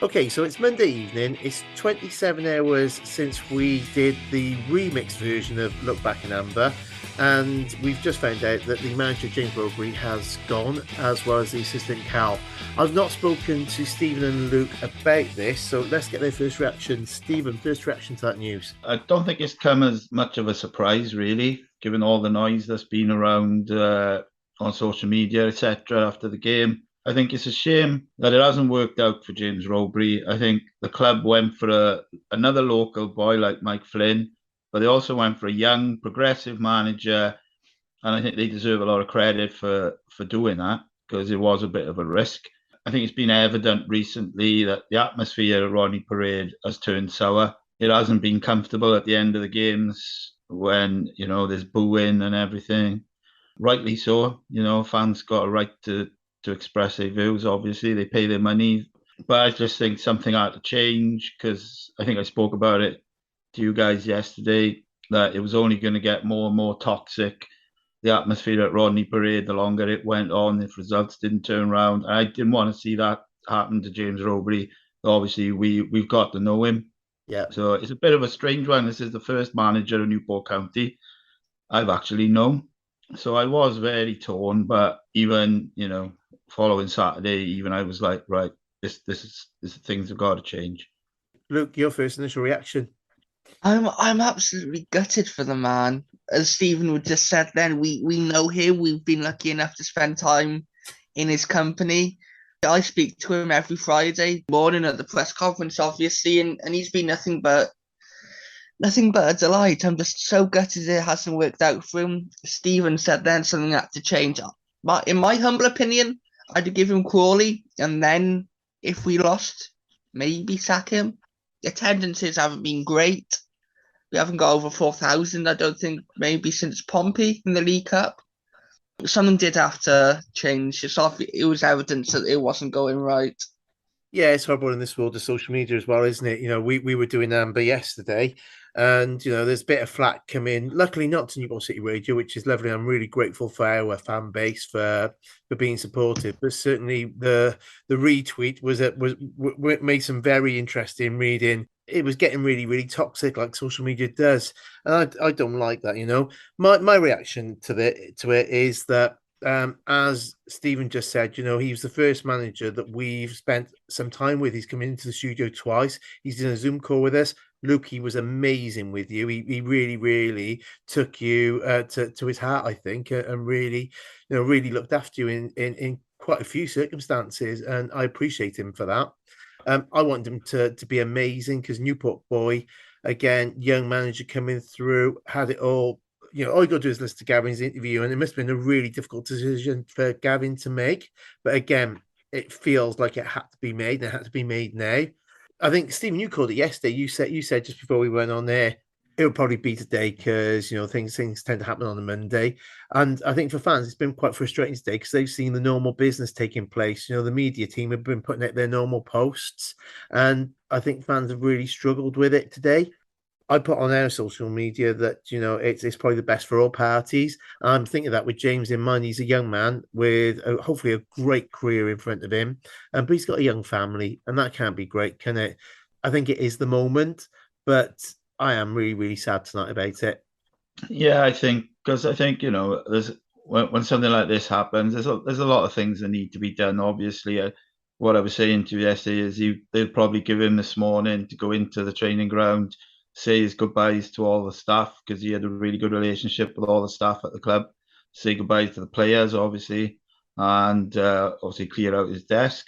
Okay, so it's Monday evening. It's 27 hours since we did the remix version of Look Back in Amber, and we've just found out that the manager, James Rowberry, has gone, as well as the assistant, Cal. I've not spoken to Stephen and Luke about this, so let's get their first reaction. Stephen, first reaction to that news. I don't think it's come as much of a surprise, really, given all the noise that's been around on social media, etc. after the game. I think it's a shame that it hasn't worked out for James Rowberry. I think the club went for another local boy like Mike Flynn, but they also went for a young, progressive manager, and I think they deserve a lot of credit for doing that because it was a bit of a risk. I think it's been evident recently that the atmosphere at Rodney Parade has turned sour. It hasn't been comfortable at the end of the games when, there's booing and everything. Rightly so, fans got a right to express their views. Obviously, they pay their money. But I just think something had to change because I think I spoke about it to you guys yesterday that it was only going to get more and more toxic. The atmosphere at Rodney Parade, the longer it went on, if results didn't turn around. I didn't want to see that happen to James Rowberry. Obviously, we've got to know him. Yeah. So it's a bit of a strange one. This is the first manager of Newport County I've actually known. So I was very torn, but even, following Saturday, even I was like, right, this things have got to change. Luke, your first initial reaction. I'm absolutely gutted for the man. As Stephen would just said then, we know him. We've been lucky enough to spend time in his company. I speak to him every Friday morning at the press conference, obviously, and he's been nothing but a delight. I'm just so gutted it hasn't worked out for him. Stephen said then something had to change. But in my humble opinion, I'd give him Crawley, and then if we lost, maybe sack him. Attendances haven't been great. We haven't got over 4,000, I don't think, maybe since Pompey in the League Cup. Something did have to change. It was evidence that it wasn't going right. Yeah, it's horrible in this world of social media as well, isn't it? We were doing Amber yesterday, and there's a bit of flack coming. Luckily, not to Newport City Radio, which is lovely. I'm really grateful for our fan base for being supportive. But certainly, the retweet was made some very interesting reading. It was getting really, really toxic, like social media does, and I don't like that. My reaction to it is that as Stephen just said, he was the first manager that we've spent some time with. He's come into the studio twice. He's done a Zoom call with us. Luke, he was amazing with you. He really, really took you to his heart, I think, and really, really looked after you in quite a few circumstances. And I appreciate him for that. I want him to be amazing because Newport boy, again, young manager coming through, had it all. All you got to do is listen to Gavin's interview, and it must have been a really difficult decision for Gavin to make. But again, it feels like it had to be made, and it had to be made now. I think Stephen, you called it yesterday. You said just before we went on there, it would probably be today because things tend to happen on a Monday, and I think for fans it's been quite frustrating today because they've seen the normal business taking place. The media team have been putting out their normal posts, and I think fans have really struggled with it today. I put on our social media that it's probably the best for all parties. I'm thinking that with James in mind, he's a young man with hopefully a great career in front of him, but he's got a young family, and that can't be great, can it? I think it is the moment, but I am really, really sad tonight about it. Yeah, I think there's when something like this happens, there's a lot of things that need to be done. Obviously, what I was saying to you yesterday is they'll probably give him this morning to go into the training ground, say his goodbyes to all the staff because he had a really good relationship with all the staff at the club. Say goodbyes to the players, obviously, and obviously clear out his desk.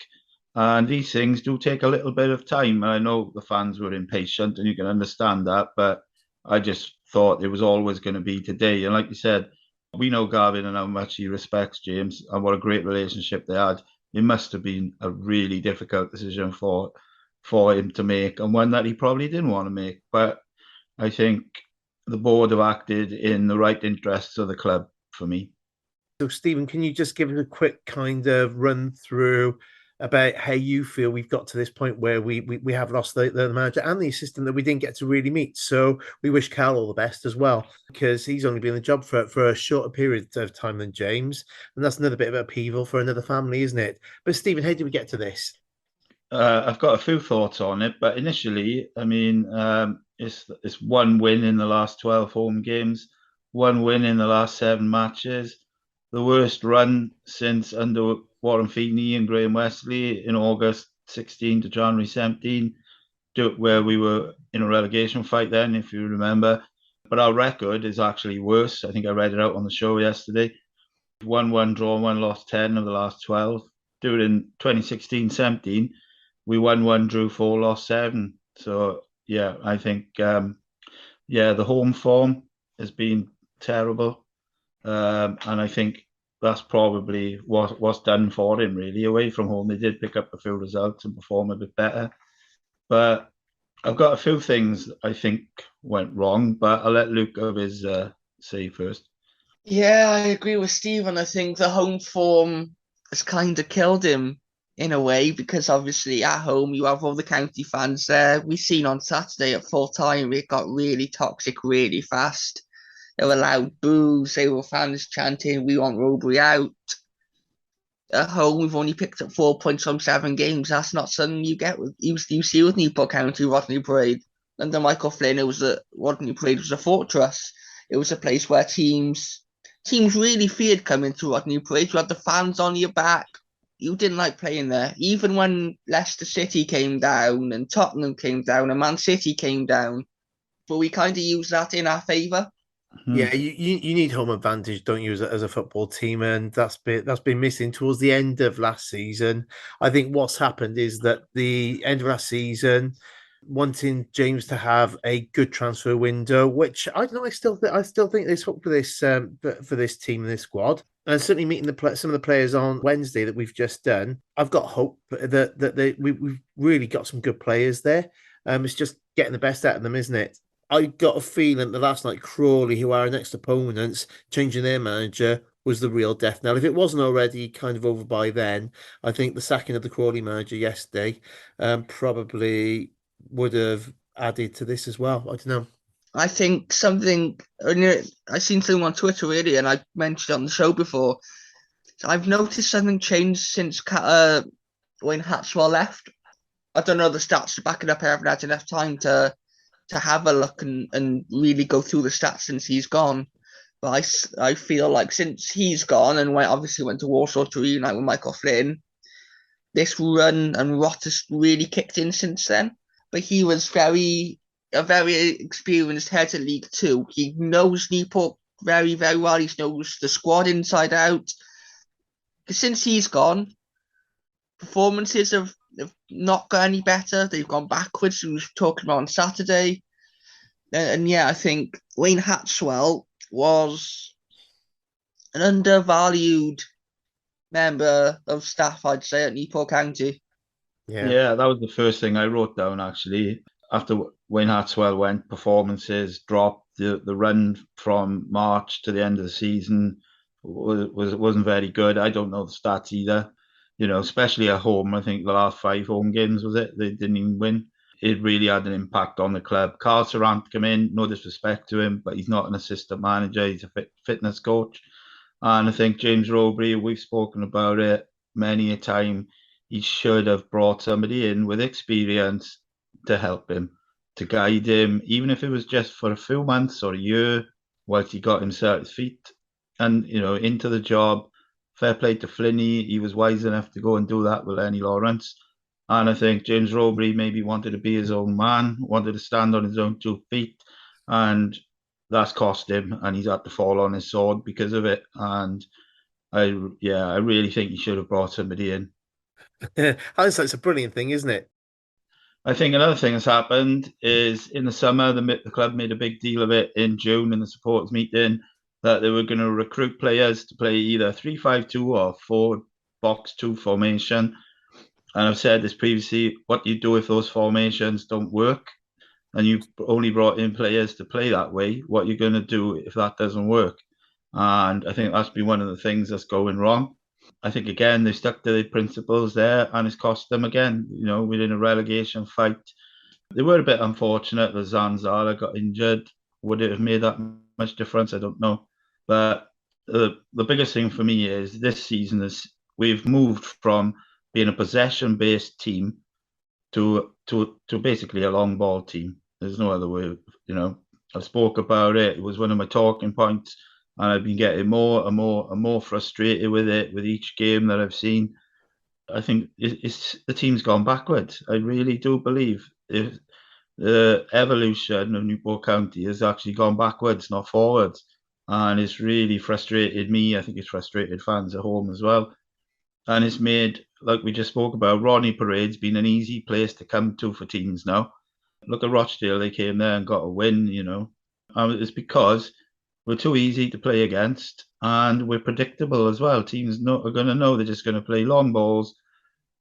And these things do take a little bit of time. And I know the fans were impatient, and you can understand that, but I just thought it was always going to be today. And like you said, we know Gavin and how much he respects James and what a great relationship they had. It must have been a really difficult decision for him to make, and one that he probably didn't want to make. But I think the board have acted in the right interests of the club for me. So, Stephen, can you just give us a quick kind of run through about how you feel we've got to this point where we have lost the manager and the assistant that we didn't get to really meet? So we wish Cal all the best as well because he's only been in the job for a shorter period of time than James, and that's another bit of upheaval for another family, isn't it? But Stephen, how did we get to this? I've got a few thoughts on it, but initially, I mean, it's one win in the last 12 home games, one win in the last 7 matches, the worst run since under Warren Feeney and Graham Wesley in August 16 to January 17, where we were in a relegation fight then, if you remember. But our record is actually worse. I think I read it out on the show yesterday. 1-1 draw, one lost 10 of the last 12. During 2016-17, we won one, drew four, lost seven. So yeah, I think the home form has been terrible, and I think that's probably what's done for him really. Away from home, they did pick up a few results and perform a bit better, but I've got a few things I think went wrong. But I'll let Luke have his say first. Yeah, I agree with Stephen. I think the home form has kind of killed him in a way because obviously at home you have all the county fans there. We seen on Saturday at full time it got really toxic really fast. There were loud boos. There were fans chanting, "We want Rowberry out." At home, we've only picked up 4 points from 7 games. That's not something you get with you see with Newport County, Rodney Parade. Under Michael Flynn, Rodney Parade was a fortress. It was a place where teams really feared coming to Rodney Parade. You had the fans on your back. You didn't like playing there. Even when Leicester City came down and Tottenham came down and Man City came down, but we kind of used that in our favour. Yeah, you need home advantage, don't you, as a football team, and that's been missing towards the end of last season. I think what's happened is that the end of last season, wanting James to have a good transfer window, which I don't know, I still think there's hope for this team and this squad. And certainly meeting some of the players on Wednesday that we've just done, I've got hope that we've really got some good players there. It's just getting the best out of them, isn't it? I got a feeling that last night Crawley, who are our next opponents, changing their manager was the real death knell. If it wasn't already kind of over by then, I think the sacking of the Crawley manager yesterday probably would have added to this as well. I don't know. I think I seen something on Twitter really, and I mentioned it on the show before. I've noticed something changed since Wayne Hatswell left. I don't know the stats to back it up. I haven't had enough time to have a look and really go through the stats since he's gone. But I feel like since he's gone and obviously went to Warsaw to reunite with Michael Flynn, this run and rot has really kicked in since then. But he was a very experienced head of League Two. He knows Newport very, very well. He knows the squad inside out. Since he's gone, performances have not got any better. They've gone backwards. We were talking about on Saturday. And yeah, I think Wayne Hatswell was an undervalued member of staff, I'd say, at Newport County. Yeah, that was the first thing I wrote down actually. After Wayne Hartswell went, performances dropped. The run from March to the end of the season wasn't very good. I don't know the stats either. You know, especially at home. I think the last 5 home games was it? They didn't even win. It really had an impact on the club. Carl Sarant come in, no disrespect to him, but he's not an assistant manager. He's a fitness coach. And I think James Rowberry, we've spoken about it many a time, he should have brought somebody in with experience to help him, to guide him, even if it was just for a few months or a year, whilst he got himself his feet and, you know, into the job. Fair play to Flinney. He was wise enough to go and do that with Lenny Lawrence. And I think James Rowberry maybe wanted to be his own man, wanted to stand on his own 2 feet. And that's cost him. And he's had to fall on his sword because of it. And I really think he should have brought somebody in. I think it's a brilliant thing, isn't it? I think another thing that's happened is in the summer, the club made a big deal of it in June in the supporters meeting that they were going to recruit players to play either 3-5-2 or 4-box-2 formation. And I've said this previously, what do you do if those formations don't work and you've only brought in players to play that way? What are you going to do if that doesn't work? And I think that's been one of the things that's going wrong. I think, again, they stuck to their principles there and it's cost them again. You know, within a relegation fight. They were a bit unfortunate that Zanzala got injured. Would it have made that much difference? I don't know. But the biggest thing for me is this season is we've moved from being a possession-based team to basically a long ball team. There's no other way. I spoke about it. It was one of my talking points, and I've been getting more and more and more frustrated with it with each game that I've seen. I think it's the team's gone backwards. I really do believe if the evolution of Newport County has actually gone backwards, not forwards, and it's really frustrated me. I think it's frustrated fans at home as well, and it's made, like we just spoke about, Ronnie Parade's been an easy place to come to for teams now. Look at Rochdale; they came there and got a win. It's because we're too easy to play against, and we're predictable as well. Teams are going to know they're just going to play long balls.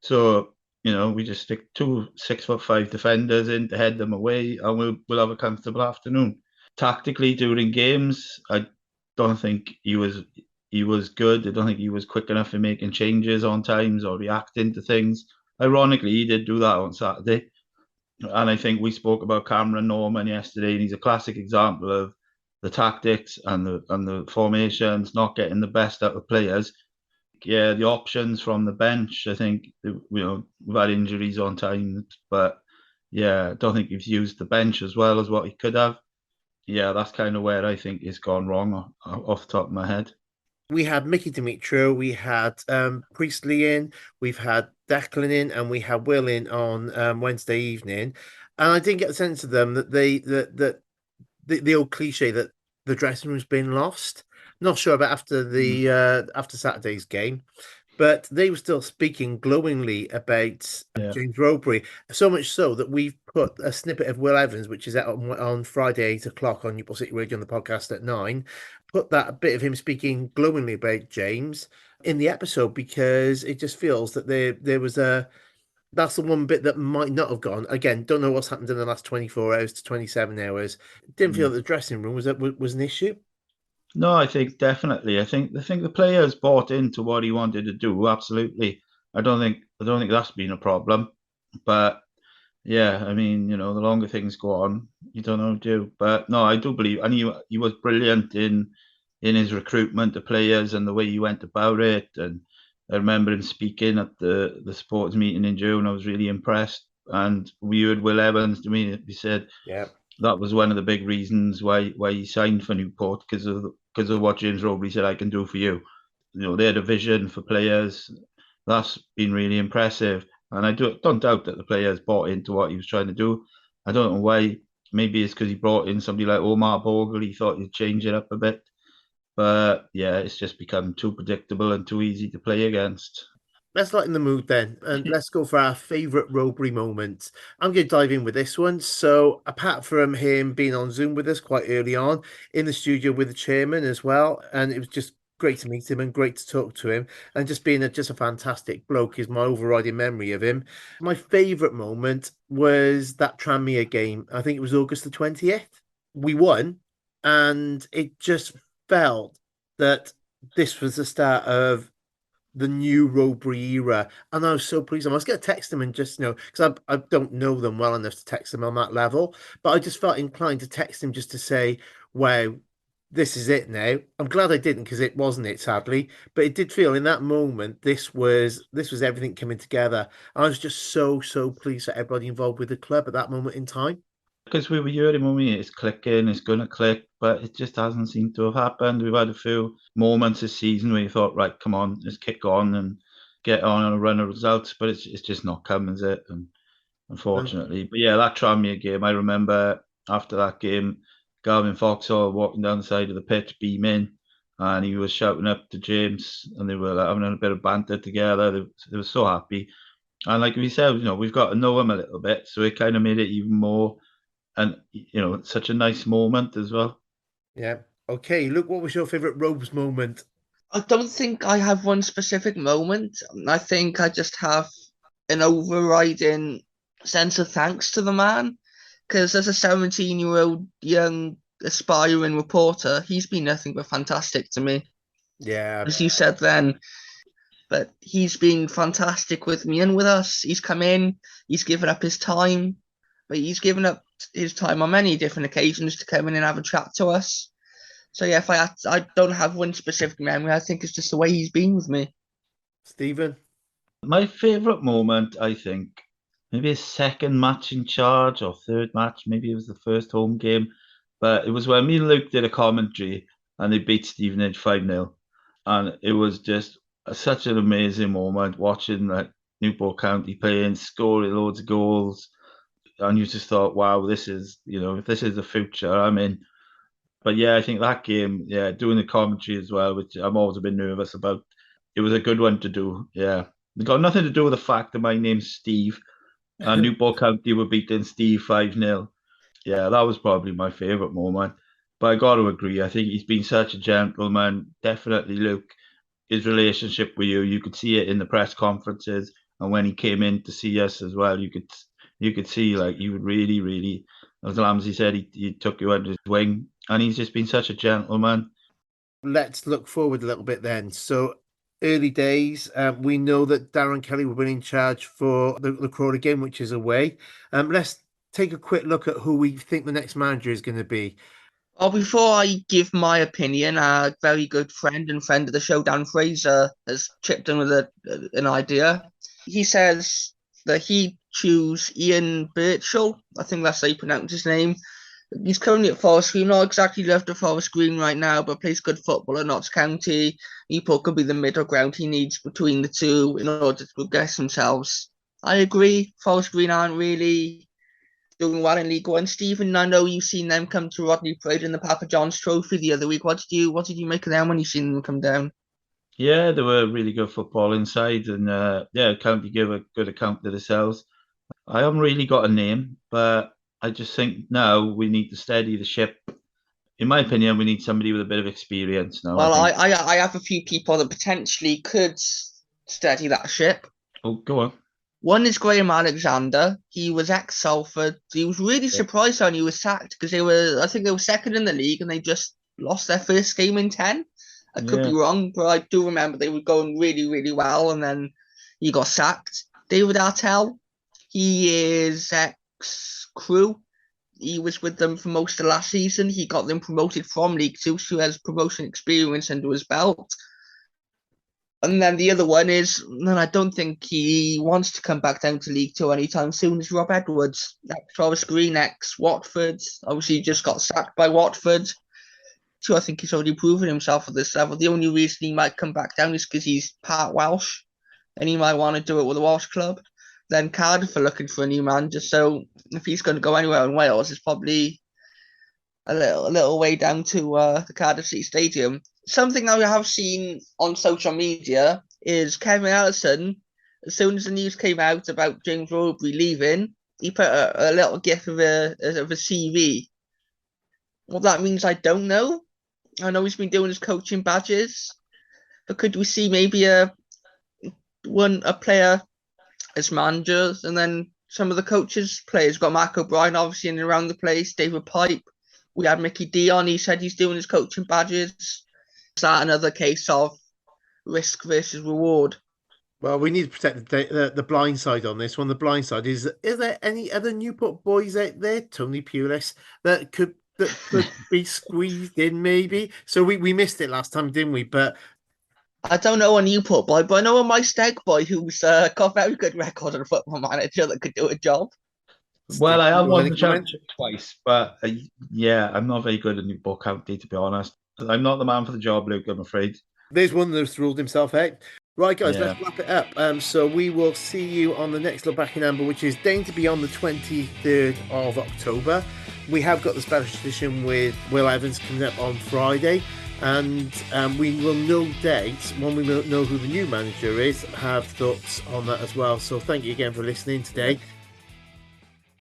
So, we just stick two 6'5" defenders in to head them away, and we'll have a comfortable afternoon. Tactically during games, I don't think he was good. I don't think he was quick enough in making changes on times or reacting to things. Ironically, he did do that on Saturday. And I think we spoke about Cameron Norman yesterday, and he's a classic example of the tactics and the formations not getting the best out of players. Yeah, the options from the bench, I think, we've had injuries on time, but yeah, I don't think he's used the bench as well as what he could have. Yeah, that's kind of where I think it's gone wrong off the top of my head. We had Mickey Dimitro, we had Priestley in, we've had Declan in, and we had Will in on Wednesday evening. And I didn't get the sense of them that the old cliche that the dressing room's been lost. Not sure about after Saturday's game, but they were still speaking glowingly about James Rowberry. So much so that we've put a snippet of Will Evans, which is out on Friday 8 o'clock on Newport City Radio on the podcast at 9. Put that bit of him speaking glowingly about James in the episode because it just feels that there was a that's the one bit that might not have gone. Again, don't know what's happened in the last 24 hours to 27 hours. Didn't feel that the dressing room was an issue. No, I think definitely. I think the players bought into what he wanted to do. Absolutely. I don't think that's been a problem. But yeah, I mean, the longer things go on, you don't know, do. But no, I do believe, and he was brilliant in his recruitment of players and the way he went about it. And I remember him speaking at the sports meeting in June. I was really impressed. And we heard Will Evans to me. He said, Yeah, that was one of the big reasons why he signed for Newport because of what James Rowberry said I can do for you. They had a vision for players. That's been really impressive, and I don't doubt that the players bought into what he was trying to do. I don't know why. Maybe it's because he brought in somebody like Omar Bogle. He thought he'd change it up a bit, but yeah, it's just become too predictable and too easy to play against. let's lighten the mood then, and let's go for our favourite Rowberry moment. I'm going to dive in with this one. So, apart from him being on Zoom with us quite early on, in the studio with the chairman as well, and it was just great to meet him and great to talk to him, and just being just a fantastic bloke is my overriding memory of him. My favourite moment was that Tranmere game. I think it was August the 20th. We won, and it just felt that this was the start of the new Rowberry era. And I was so pleased. I was going to text them and just, because I don't know them well enough to text them on that level, but I just felt inclined to text him just to say, wow, this is it now. I'm glad I didn't because it wasn't it, sadly. But it did feel in that moment this was everything coming together. I was just so pleased for everybody involved with the club at that moment in time. Because we were hearing when it's clicking, it's going to click, but it just hasn't seemed to have happened. We've had a few moments this season where you thought, right, come on, let's kick on and get on a run of results, but it's just not come, is it? And unfortunately, but yeah, that Tranmere game, I remember after that game, Garmin Vauxhall walking down the side of the pitch, beaming, and he was shouting up to James, and they were like, having a bit of banter together. They were so happy, and like we said, we've got to know him a little bit, so it kind of made it even more. And such a nice moment as well. Yeah. Okay, look, what was your favourite Robes moment? I don't think I have one specific moment. I think I just have an overriding sense of thanks to the man. Because as a 17-year-old young aspiring reporter, he's been nothing but fantastic to me. Yeah. As you said then, but he's been fantastic with me and with us. He's come in, he's given up his time, but he's given up his time on many different occasions to come in and have a chat to us. So yeah, I don't have one specific memory. I think it's just the way he's been with me. Stephen? My favourite moment, I think, maybe his second match in charge or third match. Maybe it was the first home game. But it was when me and Luke did a commentary and they beat Stevenage 5-0. And it was just such an amazing moment watching that Newport County playing, scoring loads of goals. And you just thought, wow, this is the future. I'm in. But yeah, I think that game, yeah, doing the commentary as well, which I'm always a bit nervous about, it was a good one to do. Yeah. It got nothing to do with the fact that my name's Steve and Newport County were beating Steve 5-0. Yeah, that was probably my favourite moment. But I got to agree, I think he's been such a gentleman. Definitely, Luke, his relationship with you could see it in the press conferences. And when he came in to see us as well, you could see like he would really, really, as Lamsey said, he took you under his wing. And he's just been such a gentleman. Let's look forward a little bit then. So early days, we know that Darren Kelly will be in charge for the Crawley game, which is away. Let's take a quick look at who we think the next manager is going to be. Well, before I give my opinion, a very good friend and friend of the show, Dan Fraser, has chipped in with an idea. He says that he'd choose Ian Birchall. I think that's how you pronounce his name. He's currently at Forest Green, not exactly left of Forest Green right now, but plays good football at Notts County. Newport could be the middle ground he needs between the two in order to progress themselves. I agree. Forest Green aren't really doing well in League One. Stephen, I know you've seen them come to Rodney Parade in the Papa John's Trophy the other week. What did you make of them when you seen them come down? Yeah, they were really good football inside, and County give a good account of themselves. I haven't really got a name, but I just think now we need to steady the ship. In my opinion, we need somebody with a bit of experience now. Well, I have a few people that potentially could steady that ship. Oh, go on. One is Graham Alexander. He was ex-Salford. He was really surprised when he was sacked because I think they were second in the league and they just lost their first game in 10. I could be wrong, but I do remember they were going really, really well and then he got sacked. David Artell, he is ex-Crew. He was with them for most of last season. He got them promoted from League Two, so he has promotion experience under his belt. And then the other one is, and I don't think he wants to come back down to League Two anytime soon, is Rob Edwards, ex-Forest Green, ex-Watford. Obviously, he just got sacked by Watford. So I think he's already proven himself at this level. The only reason he might come back down is because he's part Welsh, and he might want to do it with a Welsh club. Then Cardiff are looking for a new manager, so if he's going to go anywhere in Wales, it's probably a little way down to the Cardiff City Stadium. Something I have seen on social media is Kevin Ellison, as soon as the news came out about James Rowberry leaving, he put a little gif of a CV. What that means, I don't know. I know he's been doing his coaching badges, but could we see maybe a player as managers, and then some of the coaches, players? Got Mark O'Brien obviously in and around the place, David Pipe. We had Mickey D on, he said he's doing his coaching badges. Is that another case of risk versus reward? Well, we need to protect the blind side on this one. The blind side is there any other Newport boys out there, Tony Pulis, that could be squeezed in maybe? So we missed it last time, didn't we? But I don't know a Newport boy, but I know a my Steg boy who's got a very good record as a football manager that could do a job. Well, I have won the championship twice, but I'm not very good at Newport County, to be honest. I'm not the man for the job, Luke, I'm afraid. There's one that's ruled himself out. Right, guys, let's wrap it up. So we will see you on the next Look Back in Amber, which is going to be on the 23rd of October. We have got the special edition with Will Evans coming up on Friday. And we will no doubt, when we know who the new manager is, have thoughts on that as well. So thank you again for listening today.